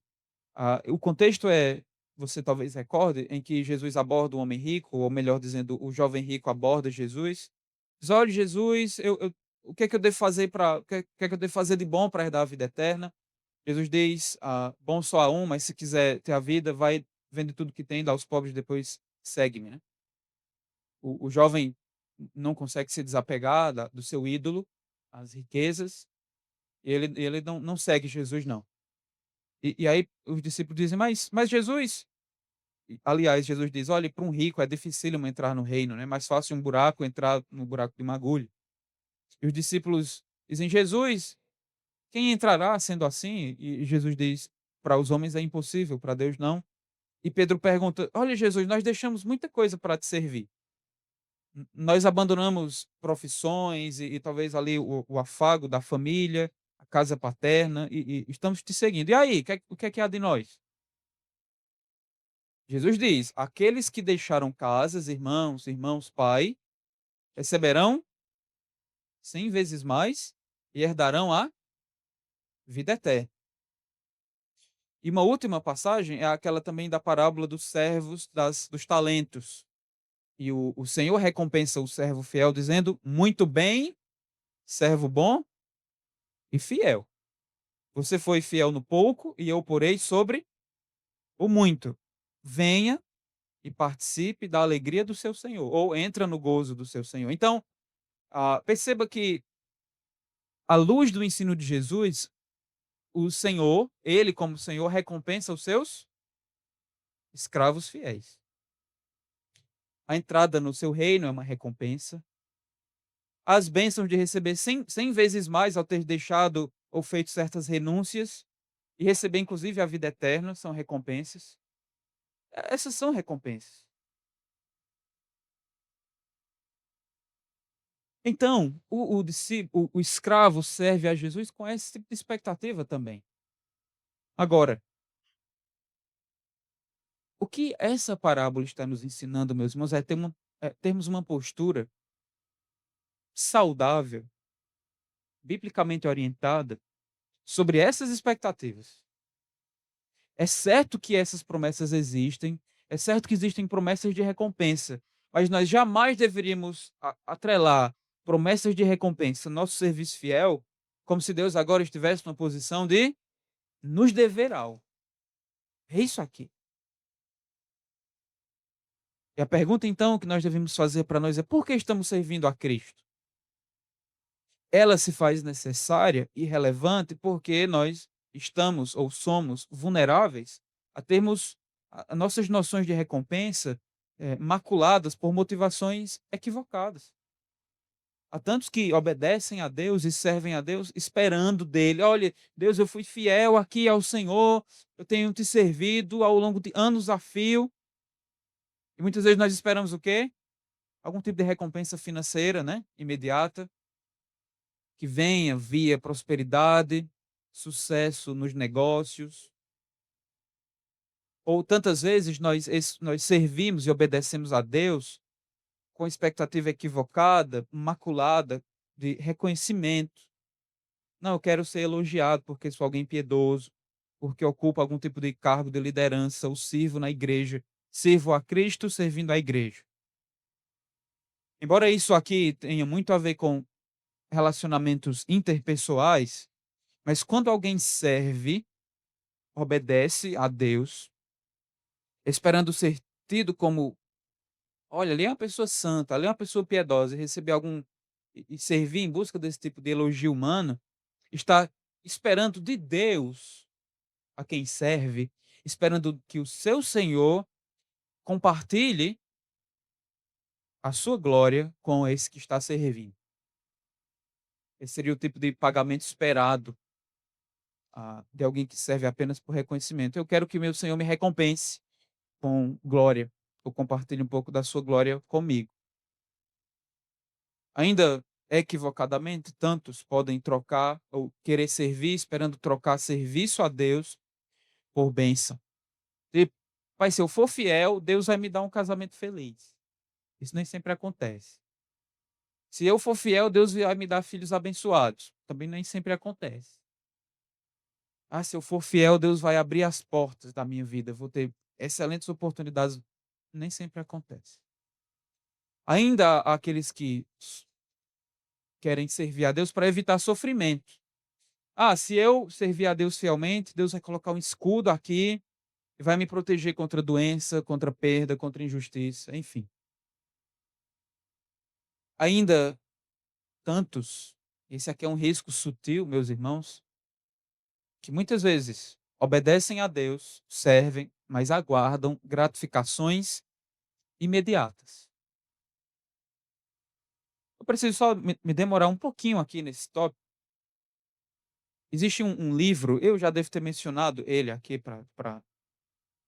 o contexto é, você talvez recorde, em que Jesus aborda o homem rico, ou melhor dizendo, o jovem rico aborda Jesus. Diz: olha, Jesus, o que é que eu devo fazer o que é que eu devo fazer de bom para herdar a vida eterna? Jesus diz: bom só há um, mas se quiser ter a vida, vai, vende tudo que tem, dá aos pobres, depois segue-me, né? O jovem não consegue se desapegar do seu ídolo, as riquezas, e ele não segue Jesus, não. E aí os discípulos dizem: mas Jesus, aliás, Jesus diz: olha, para um rico é dificílimo entrar no reino, né? É mais fácil um buraco entrar no buraco de uma agulha. E os discípulos dizem: Jesus, quem entrará sendo assim? E Jesus diz: para os homens é impossível, para Deus não. E Pedro pergunta: olha, Jesus, nós deixamos muita coisa para te servir. Nós abandonamos profissões e talvez ali o afago da família, a casa paterna, e estamos te seguindo. E aí, o que é que há de nós? Jesus diz: aqueles que deixaram casas, irmãos, pai, receberão 100 vezes mais e herdarão a vida eterna. E uma última passagem é aquela também da parábola dos servos dos talentos. E o Senhor recompensa o servo fiel, dizendo: muito bem, servo bom e fiel. Você foi fiel no pouco e eu porei sobre o muito. Venha e participe da alegria do seu Senhor, ou entra no gozo do seu Senhor. Então, perceba que, à luz do ensino de Jesus, o Senhor, ele como Senhor, recompensa os seus escravos fiéis. A entrada no seu reino é uma recompensa. As bênçãos de receber 100 vezes mais ao ter deixado ou feito certas renúncias, e receber inclusive a vida eterna, são recompensas. Essas são recompensas. Então, o escravo serve a Jesus com esse tipo de expectativa também. Agora, o que essa parábola está nos ensinando, meus irmãos, é termos uma postura saudável, biblicamente orientada, sobre essas expectativas. É certo que essas promessas existem, é certo que existem promessas de recompensa, mas nós jamais deveríamos atrelar promessas de recompensa ao nosso serviço fiel, como se Deus agora estivesse numa posição de nos dever algo. É isso aqui. E a pergunta então que nós devemos fazer para nós é: por que estamos servindo a Cristo? Ela se faz necessária e relevante porque nós estamos ou somos vulneráveis a termos nossas noções de recompensa maculadas por motivações equivocadas. Há tantos que obedecem a Deus e servem a Deus esperando dele. Olha, Deus, eu fui fiel aqui ao Senhor, eu tenho te servido ao longo de anos a fio. E muitas vezes nós esperamos o quê? Algum tipo de recompensa financeira, né? Imediata, que venha via prosperidade, sucesso nos negócios. Ou tantas vezes nós servimos e obedecemos a Deus com expectativa equivocada, maculada de reconhecimento, Não, eu quero ser elogiado porque sou alguém piedoso, porque ocupo algum tipo de cargo de liderança, ou sirvo na igreja, sirvo a Cristo servindo a igreja. Embora isso aqui tenha muito a ver com relacionamentos interpessoais, mas quando alguém serve, obedece a Deus, esperando ser tido como, olha, ali é uma pessoa santa, ali é uma pessoa piedosa, e receber algum e servir em busca desse tipo de elogio humano, está esperando de Deus a quem serve, esperando que o seu Senhor compartilhe a sua glória com esse que está servindo. Esse seria o tipo de pagamento esperado, de alguém que serve apenas por reconhecimento. Eu quero que meu Senhor me recompense com glória, ou compartilhe um pouco da sua glória comigo. Ainda equivocadamente, tantos podem trocar ou querer servir, esperando trocar serviço a Deus por bênção. Tipo, pai, se eu for fiel, Deus vai me dar um casamento feliz. Isso nem sempre acontece. Se eu for fiel, Deus vai me dar filhos abençoados. Também nem sempre acontece. Ah, se eu for fiel, Deus vai abrir as portas da minha vida. Eu vou ter excelentes oportunidades. Nem sempre acontece. Ainda há aqueles que querem servir a Deus para evitar sofrimento. Ah, se eu servir a Deus fielmente, Deus vai colocar um escudo aqui e vai me proteger contra doença, contra perda, contra injustiça, enfim. Ainda tantos, esse aqui é um risco sutil, meus irmãos, que muitas vezes obedecem a Deus, servem, mas aguardam gratificações imediatas. Eu preciso só me demorar um pouquinho aqui nesse tópico. Existe um livro, eu já devo ter mencionado ele aqui para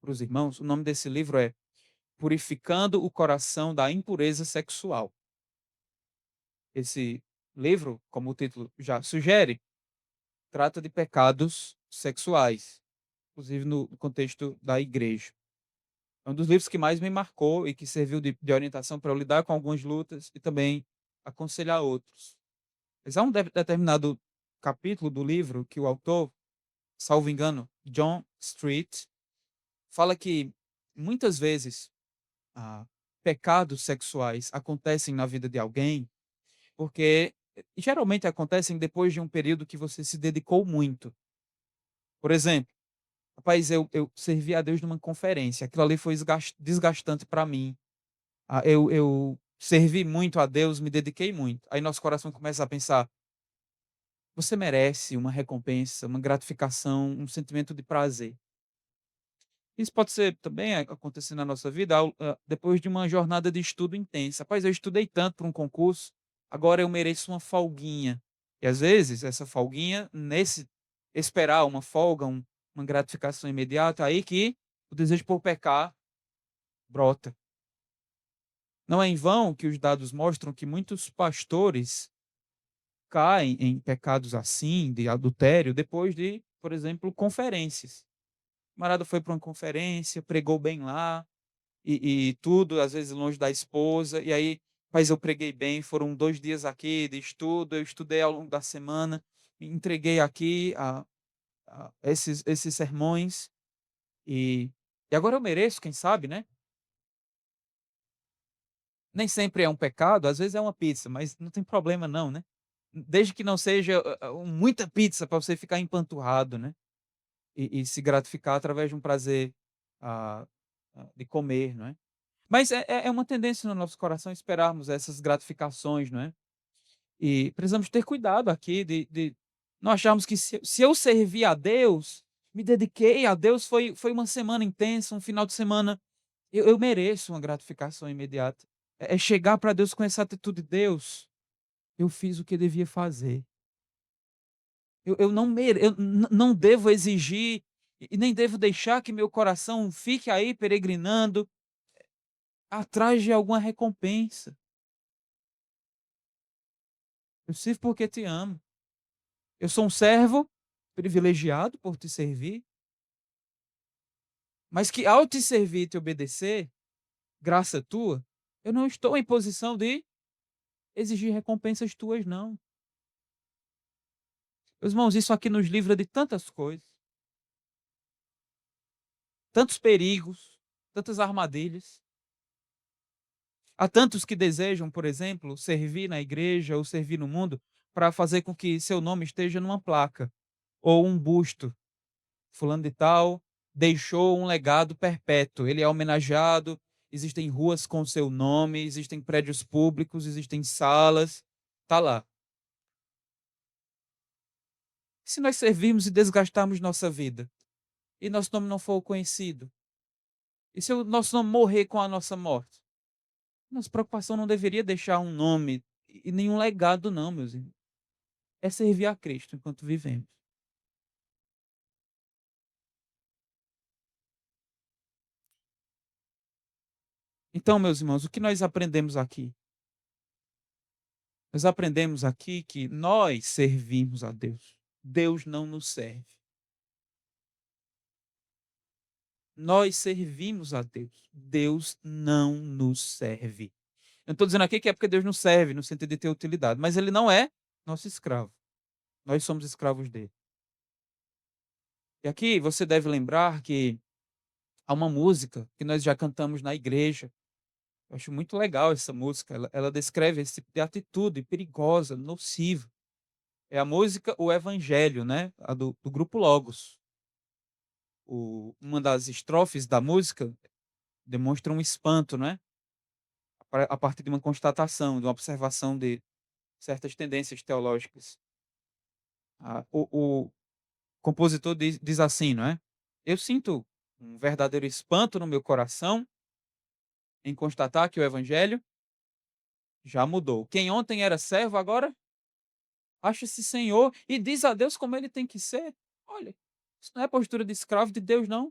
os irmãos. O nome desse livro é Purificando o Coração da Impureza Sexual. Esse livro, como o título já sugere, trata de pecados sexuais, inclusive no contexto da igreja. É um dos livros que mais me marcou e que serviu de orientação para eu lidar com algumas lutas e também aconselhar outros. Mas há um determinado capítulo do livro que o autor, salvo engano, John Street, fala que muitas vezes pecados sexuais acontecem na vida de alguém porque geralmente acontecem depois de um período que você se dedicou muito. Por exemplo, rapaz, eu servi a Deus numa conferência, aquilo ali foi desgastante para mim. Eu servi muito a Deus, me dediquei muito. Aí nosso coração começa a pensar: você merece uma recompensa, uma gratificação, um sentimento de prazer. Isso pode ser também acontecer na nossa vida depois de uma jornada de estudo intensa. Rapaz, eu estudei tanto para um concurso, agora eu mereço uma folguinha. E às vezes, essa folguinha, nesse esperar uma folga, uma gratificação imediata, aí que o desejo por pecar brota. Não é em vão que os dados mostram que muitos pastores caem em pecados assim, de adultério, depois de, por exemplo, conferências. O camarada foi para uma conferência, pregou bem lá, e tudo, às vezes longe da esposa, e aí, mas eu preguei bem, foram 2 dias aqui de estudo, eu estudei ao longo da semana, me entreguei aqui a esses sermões, e agora eu mereço, quem sabe, né. Nem sempre é um pecado, às vezes é uma pizza, mas não tem problema não, né. Desde que não seja, muita pizza para você ficar empanturrado, né, e se gratificar através de um prazer, ah de comer, não é. Mas é uma tendência no nosso coração esperarmos essas gratificações, não é. E precisamos ter cuidado aqui de não acharmos que se eu servir a Deus, me dediquei a Deus, foi uma semana intensa, um final de semana, eu mereço uma gratificação imediata. É chegar para Deus com essa atitude: "Deus, eu fiz o que devia fazer. Eu não eu não devo exigir e nem devo deixar que meu coração fique aí peregrinando atrás de alguma recompensa. Eu sirvo porque te amo. Eu sou um servo privilegiado por te servir, mas que ao te servir e te obedecer, graça tua, eu não estou em posição de exigir recompensas tuas, não. Meus irmãos, isso aqui nos livra de tantas coisas, tantos perigos, tantas armadilhas. Há tantos que desejam, por exemplo, servir na igreja ou servir no mundo para fazer com que seu nome esteja numa placa ou um busto. Fulano de tal deixou um legado perpétuo. Ele é homenageado, existem ruas com seu nome, existem prédios públicos, existem salas. Está lá. Se nós servirmos e desgastarmos nossa vida e nosso nome não for conhecido, e se o nosso nome morrer com a nossa morte, nossa preocupação não deveria deixar um nome e nenhum legado, não, meus irmãos. É servir a Cristo enquanto vivemos. Então, meus irmãos, o que nós aprendemos aqui? Nós aprendemos aqui que nós servimos a Deus. Deus não nos serve. Nós servimos a Deus. Deus não nos serve. Eu não estou dizendo aqui que é porque Deus nos serve, no sentido de ter utilidade, mas Ele não é nosso escravo. Nós somos escravos dele. E aqui você deve lembrar que há uma música que nós já cantamos na igreja. Eu acho muito legal essa música. Ela descreve esse tipo de atitude perigosa, nociva. É a música O Evangelho, né? A do grupo Logos. Uma das estrofes da música demonstra um espanto, né? A partir de uma constatação, de uma observação de certas tendências teológicas. O compositor diz assim, não é? Eu sinto um verdadeiro espanto no meu coração em constatar que o Evangelho já mudou. Quem ontem era servo, agora acha-se senhor e diz a Deus como ele tem que ser. Olha, isso não é postura de escravo de Deus, não.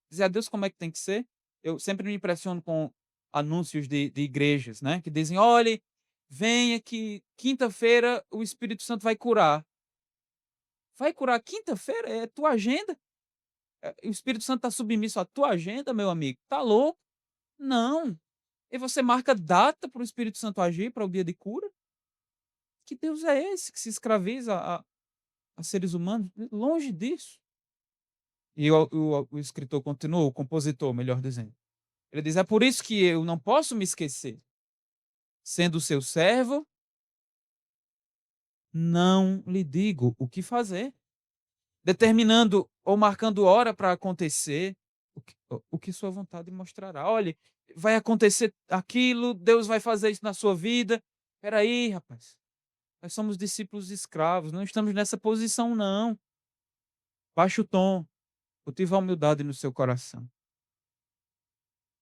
Dizer a Deus como é que tem que ser. Eu sempre me impressiono com anúncios de igrejas, né? Que dizem: olhe, venha que quinta-feira o Espírito Santo vai curar. Vai curar quinta-feira? É tua agenda? O Espírito Santo está submisso à tua agenda, meu amigo? Tá louco? Não. E você marca data para o Espírito Santo agir, para o dia de cura? Que Deus é esse que se escraviza a seres humanos? Longe disso. E o escritor continua, o compositor, melhor dizendo. Ele diz: é por isso que eu não posso me esquecer. Sendo seu servo, não lhe digo o que fazer. Determinando ou marcando hora para acontecer o que sua vontade mostrará. Olhe, vai acontecer aquilo, Deus vai fazer isso na sua vida. Espera aí, rapaz. Nós somos discípulos escravos, não estamos nessa posição, não. Baixa o tom, cultiva a humildade no seu coração.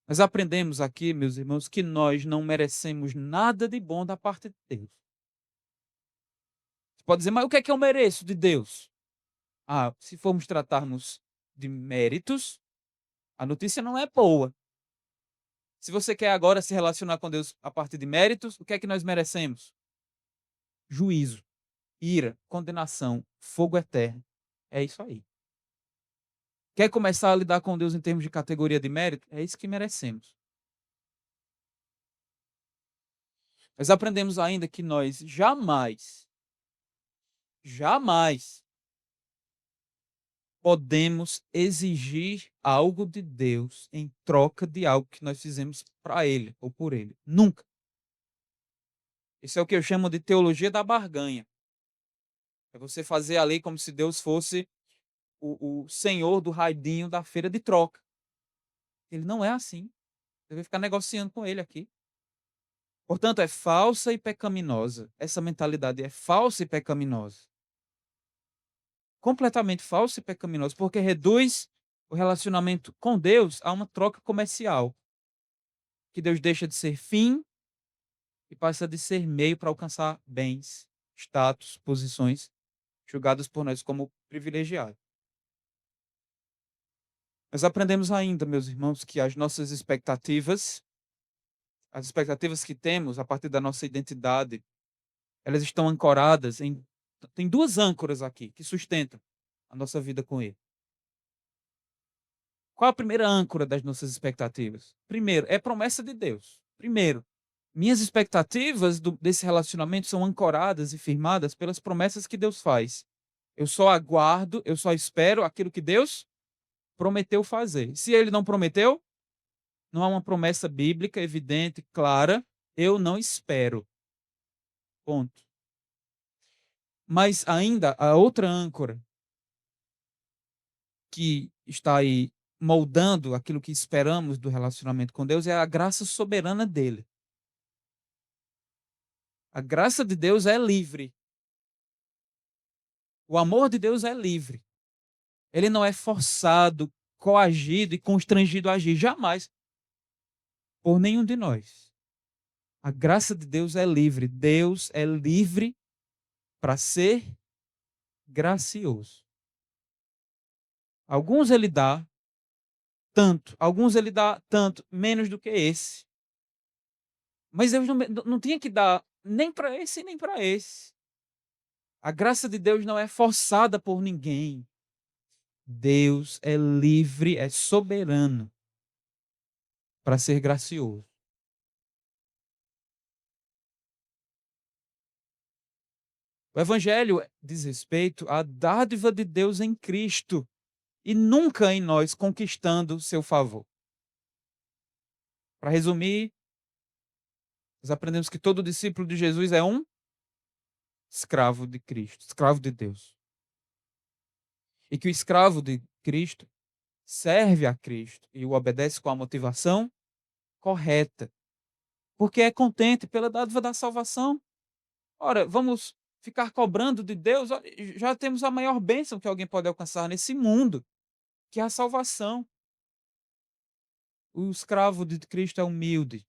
Nós aprendemos aqui, meus irmãos, que nós não merecemos nada de bom da parte de Deus. Você pode dizer, mas o que é que eu mereço de Deus? Ah, se formos tratarmos de méritos, a notícia não é boa. Se você quer agora se relacionar com Deus a partir de méritos, o que é que nós merecemos? Juízo, ira, condenação, fogo eterno. É isso aí. Quer começar a lidar com Deus em termos de categoria de mérito? É isso que merecemos. Nós aprendemos ainda que nós jamais podemos exigir algo de Deus em troca de algo que nós fizemos para Ele ou por Ele. Nunca. Isso é o que eu chamo de teologia da barganha. É você fazer a lei como se Deus fosse o senhor do raidinho da feira de troca. Ele não é assim. Você vai ficar negociando com ele aqui. Portanto, é falsa e pecaminosa. Essa mentalidade é falsa e pecaminosa. Completamente falsa e pecaminosa, porque reduz o relacionamento com Deus a uma troca comercial. Que Deus deixa de ser fim e passa de ser meio para alcançar bens, status, posições, julgados por nós como privilegiados. Nós aprendemos ainda, meus irmãos, que as expectativas que temos a partir da nossa identidade, elas estão ancoradas em. Tem duas âncoras aqui que sustentam a nossa vida com Ele. Qual a primeira âncora das nossas expectativas? Primeiro, é a promessa de Deus. Primeiro, minhas expectativas desse relacionamento são ancoradas e firmadas pelas promessas que Deus faz. Eu só aguardo, eu só espero aquilo que Deus prometeu fazer. Se ele não prometeu, não há uma promessa bíblica evidente, clara, eu não espero. Ponto. Mas ainda a outra âncora que está aí moldando aquilo que esperamos do relacionamento com Deus é a graça soberana dele. A graça de Deus é livre. O amor de Deus é livre. Ele não é forçado, coagido e constrangido a agir, jamais, por nenhum de nós. A graça de Deus é livre. Deus é livre para ser gracioso. Alguns ele dá tanto, alguns ele dá tanto, menos do que esse. Mas Deus não tinha que dar nem para esse nem para esse. A graça de Deus não é forçada por ninguém. Deus é livre, é soberano para ser gracioso. O Evangelho diz respeito à dádiva de Deus em Cristo e nunca em nós conquistando seu favor. Para resumir, nós aprendemos que todo discípulo de Jesus é um escravo de Cristo, escravo de Deus. E que o escravo de Cristo serve a Cristo e o obedece com a motivação correta, porque é contente pela dádiva da salvação. Ora, vamos ficar cobrando de Deus? Já temos a maior bênção que alguém pode alcançar nesse mundo, que é a salvação. O escravo de Cristo é humilde.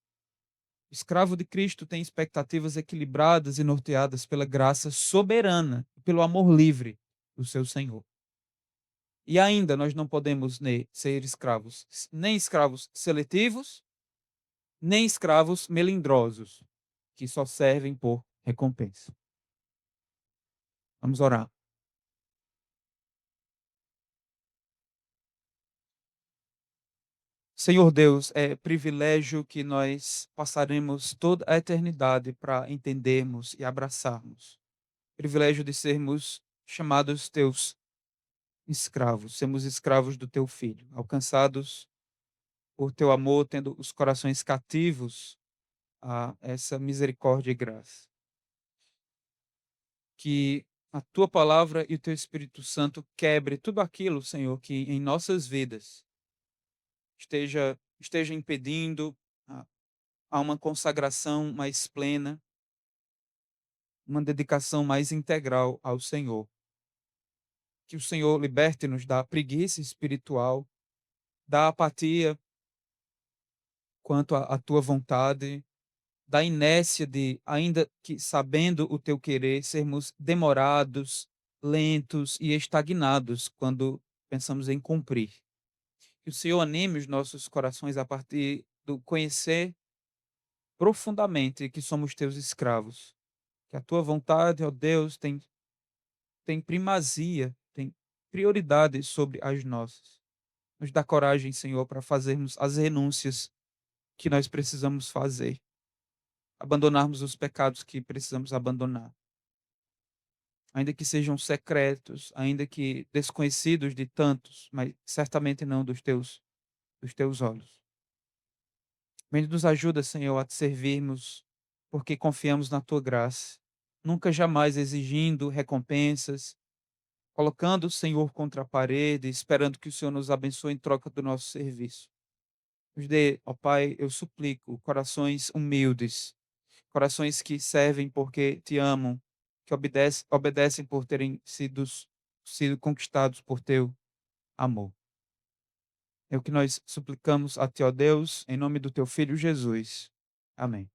O escravo de Cristo tem expectativas equilibradas e norteadas pela graça soberana, pelo amor livre do seu Senhor. E ainda nós não podemos ser escravos, nem escravos seletivos, nem escravos melindrosos, que só servem por recompensa. Vamos orar. Senhor Deus, é privilégio que nós passaremos toda a eternidade para entendermos e abraçarmos. Privilégio de sermos chamados teus escravos, sermos escravos do teu filho, alcançados por teu amor, tendo os corações cativos a essa misericórdia e graça. Que a tua palavra e o teu Espírito Santo quebre tudo aquilo, Senhor, que em nossas vidas esteja impedindo a uma consagração mais plena, uma dedicação mais integral ao Senhor. Que o Senhor liberte-nos da preguiça espiritual, da apatia quanto à tua vontade, da inércia de, ainda que sabendo o teu querer, sermos demorados, lentos e estagnados quando pensamos em cumprir. Que o Senhor anime os nossos corações a partir do conhecer profundamente que somos teus escravos. Que a tua vontade, ó Deus, tem primazia, tem prioridade sobre as nossas. Nos dá coragem, Senhor, para fazermos as renúncias que nós precisamos fazer. Abandonarmos os pecados que precisamos abandonar. Ainda que sejam secretos, ainda que desconhecidos de tantos, mas certamente não dos teus olhos. Bem, nos ajuda, Senhor, a te servirmos, porque confiamos na tua graça. Nunca jamais exigindo recompensas, colocando o Senhor contra a parede, esperando que o Senhor nos abençoe em troca do nosso serviço. Nos dê, ó Pai, eu suplico, corações humildes, corações que servem porque te amam, que obedecem por terem sido conquistados por teu amor. É o que nós suplicamos a ti, ó Deus, em nome do teu Filho Jesus. Amém.